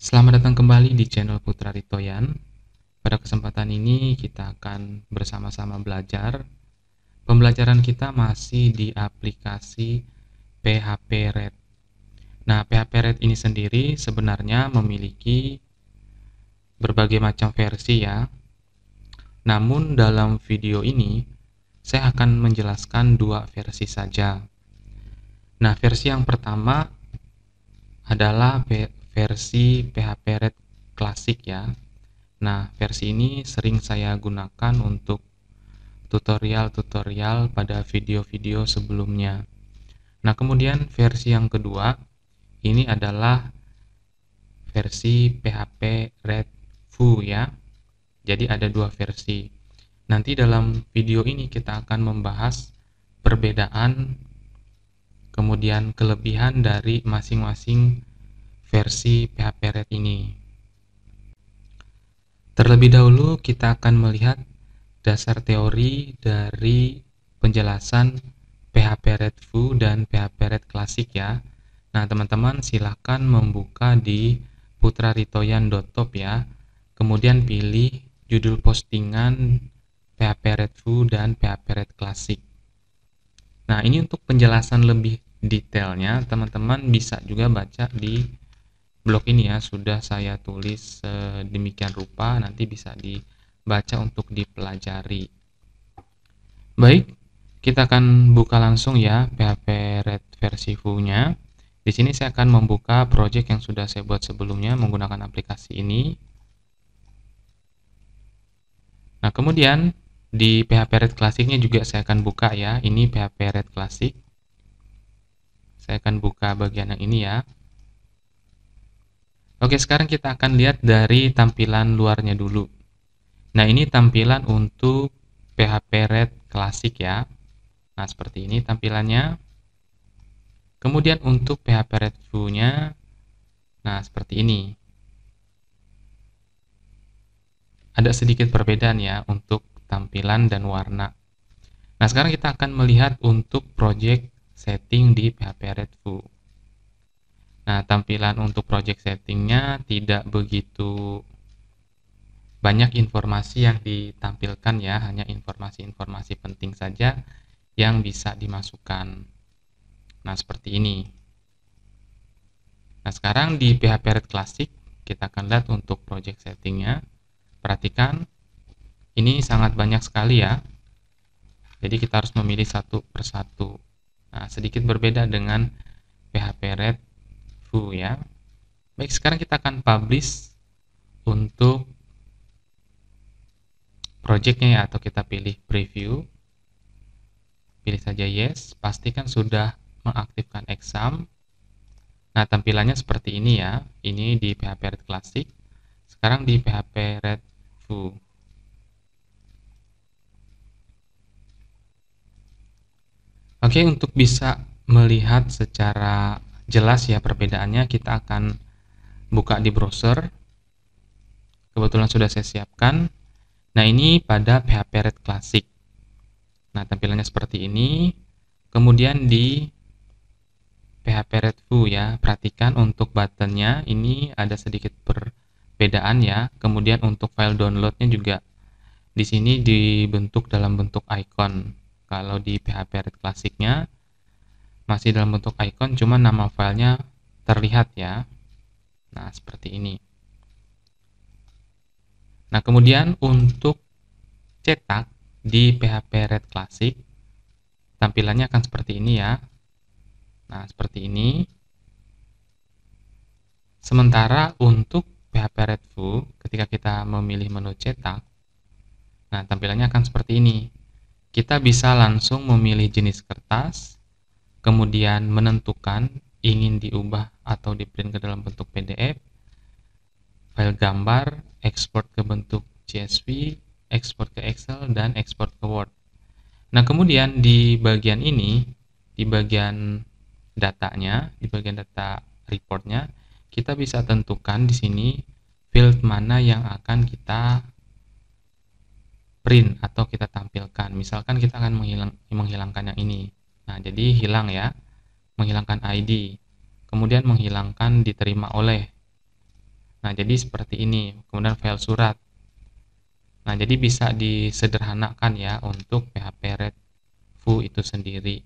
Selamat datang kembali di channel Putra Ritoyan. Pada kesempatan ini kita akan bersama-sama belajar. Pembelajaran kita masih di aplikasi PHP-Red. Nah, PHP-Red ini sendiri sebenarnya memiliki berbagai macam versi ya. Namun dalam video ini saya akan menjelaskan dua versi saja. Nah, versi yang pertama adalah versi PHP-Red klasik ya. Nah, versi ini sering saya gunakan untuk tutorial-tutorial pada video-video sebelumnya. Nah, kemudian versi yang kedua, ini adalah versi PHP Red Foo ya. Jadi ada dua versi. Nanti dalam video ini kita akan membahas perbedaan kemudian kelebihan dari masing-masing versi PHP Red ini. Terlebih dahulu kita akan melihat dasar teori dari penjelasan PHP Red Foo dan PHP Red Classic ya. Nah, teman-teman silahkan membuka di putraritoyan.top ya. Kemudian pilih judul postingan PHP Red Foo dan PHP Red Classic. Nah, ini untuk penjelasan lebih detailnya, teman-teman bisa juga baca di blog ini ya, sudah saya tulis sedemikian rupa, nanti bisa dibaca untuk dipelajari. Baik, kita akan buka langsung ya PHP Red versi Foo-nya. Di sini saya akan membuka project yang sudah saya buat sebelumnya menggunakan aplikasi ini. Nah, kemudian di PHP Red Classic-nya juga saya akan buka ya. Ini PHP Red Classic. Saya akan buka bagian yang ini ya. Oke, sekarang kita akan lihat dari tampilan luarnya dulu. Nah, ini tampilan untuk PHP Red Classic ya. Nah, seperti ini tampilannya. Kemudian untuk PHP Red Foo-nya, nah seperti ini. Ada sedikit perbedaan ya untuk tampilan dan warna. Nah, sekarang kita akan melihat untuk project setting di PHP Red Foo. Nah, tampilan untuk project settingnya tidak begitu banyak informasi yang ditampilkan ya, hanya informasi-informasi penting saja yang bisa dimasukkan. Nah, seperti ini. Nah, sekarang di PHP Red Classic kita akan lihat untuk project settingnya. Perhatikan, ini sangat banyak sekali ya. Jadi kita harus memilih satu persatu. Nah, sedikit berbeda dengan PHP Red Foo ya. Baik, sekarang kita akan publish untuk projectnya ya, atau kita pilih preview. Pilih saja yes, pastikan sudah mengaktifkan exam. Nah, tampilannya seperti ini ya. Ini di PHP Red Classic. Sekarang di PHP Red Foo. Oke, untuk bisa melihat secara jelas ya perbedaannya, kita akan buka di browser. Kebetulan sudah saya siapkan. Nah, ini pada PHP Red Classic. Nah, tampilannya seperti ini. Kemudian di PHP Red Foo ya, perhatikan untuk buttonnya ini ada sedikit perbedaan ya. Kemudian untuk file downloadnya juga di sini dibentuk dalam bentuk icon. Kalau di PHP Red Classic-nya masih dalam bentuk icon, cuma nama filenya terlihat ya. Nah, seperti ini. Nah, kemudian untuk cetak di PHP Red Classic, tampilannya akan seperti ini ya. Nah, seperti ini. Sementara untuk PHP Red Foo, ketika kita memilih menu cetak, nah tampilannya akan seperti ini. Kita bisa langsung memilih jenis kertas, kemudian menentukan ingin diubah atau di-print ke dalam bentuk PDF, file gambar, ekspor ke bentuk CSV, ekspor ke Excel, dan ekspor ke Word. Nah, kemudian di bagian ini, di bagian datanya, di bagian data reportnya, kita bisa tentukan di sini field mana yang akan kita print atau kita tampilkan. Misalkan kita akan menghilangkan yang ini. Nah, jadi hilang ya, menghilangkan ID. Kemudian menghilangkan diterima oleh. Nah, jadi seperti ini. Kemudian file surat. Nah, jadi bisa disederhanakan ya untuk PHP Red Foo itu sendiri.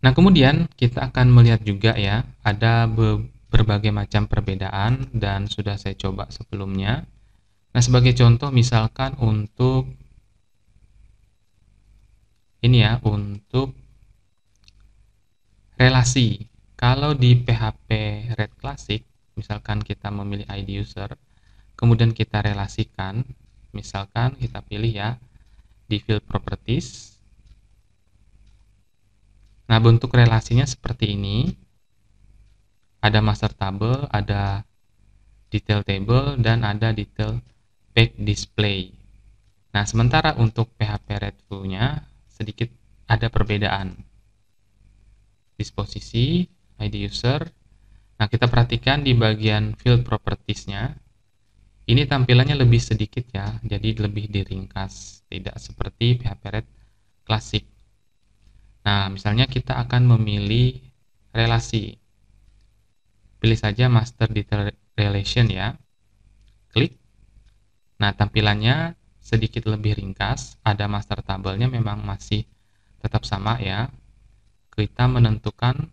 Nah, kemudian kita akan melihat juga ya, ada berbagai macam perbedaan dan sudah saya coba sebelumnya. Nah, sebagai contoh misalkan untuk ini ya, untuk relasi. Kalau di PHP Red Classic, misalkan kita memilih ID user, kemudian kita relasikan, misalkan kita pilih ya di field properties. Nah, bentuk relasinya seperti ini. Ada master table, ada detail table, dan ada detail page display. Nah, sementara untuk PHP Red Foo-nya sedikit ada perbedaan. Disposisi, ID user. Nah, kita perhatikan di bagian field properties-nya. Ini tampilannya lebih sedikit ya, jadi lebih diringkas, tidak seperti PHP Red Classic. Nah, misalnya kita akan memilih relasi. Pilih saja Master Detail Relation ya. Klik. Nah, tampilannya sedikit lebih ringkas. Ada master tabelnya memang masih tetap sama ya. Kita menentukan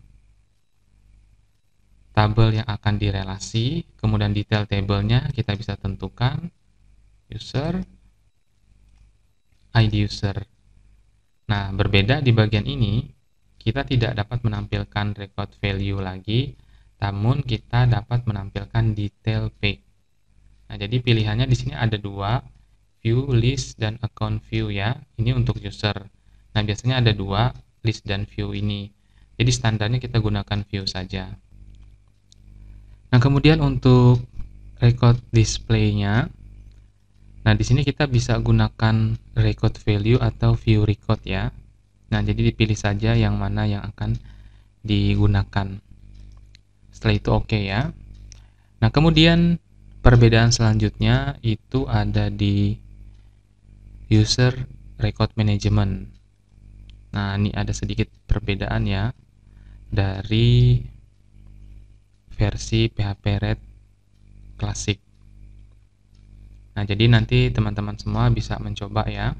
tabel yang akan direlasi, kemudian detail tabelnya kita bisa tentukan user, ID user. Nah, berbeda di bagian ini, kita tidak dapat menampilkan record value lagi, namun kita dapat menampilkan detail page. Nah, jadi pilihannya di sini ada dua, view, list, dan account view ya. Ini untuk user. Nah, biasanya ada dua, list dan view ini. Jadi standarnya kita gunakan view saja. Nah, kemudian untuk record display-nya, nah di sini kita bisa gunakan record value atau view record ya. Nah, jadi dipilih saja yang mana yang akan digunakan. Setelah itu oke ya. Nah, kemudian perbedaan selanjutnya itu ada di user record management. Nah, ini ada sedikit perbedaan ya dari versi PHP Red Classic. Nah, jadi nanti teman-teman semua bisa mencoba ya.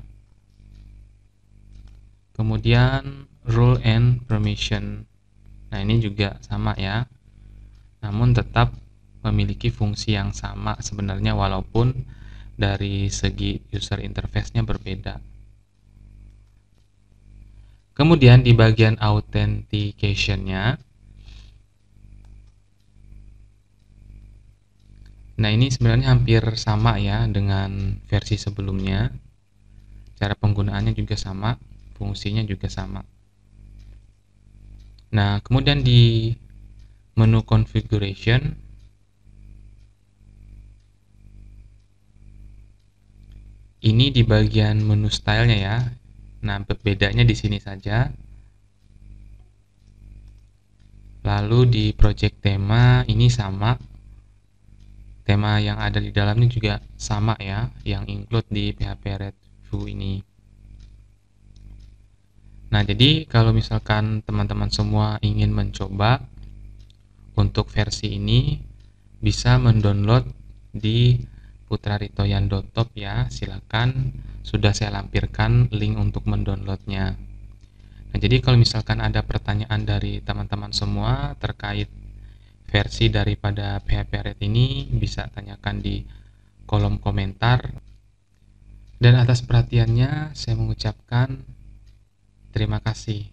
Kemudian rule and permission. Nah, ini juga sama ya. Namun tetap memiliki fungsi yang sama sebenarnya walaupun dari segi user interface-nya berbeda. Kemudian di bagian authentication-nya, nah ini sebenarnya hampir sama ya dengan versi sebelumnya. Cara penggunaannya juga sama, fungsinya juga sama. Nah, kemudian di menu configuration, ini di bagian menu stylenya ya. Nah, bedanya di sini saja. Lalu di project tema ini sama. Tema yang ada di dalamnya juga sama ya, yang include di PHP Red Foo ini. Nah, jadi kalau misalkan teman-teman semua ingin mencoba untuk versi ini, bisa mendownload di putraritoyan.top ya. Silakan, sudah saya lampirkan link untuk mendownloadnya. Nah, jadi kalau misalkan ada pertanyaan dari teman-teman semua terkait versi daripada PHP Red ini, bisa tanyakan di kolom komentar. Dan atas perhatiannya, saya mengucapkan terima kasih.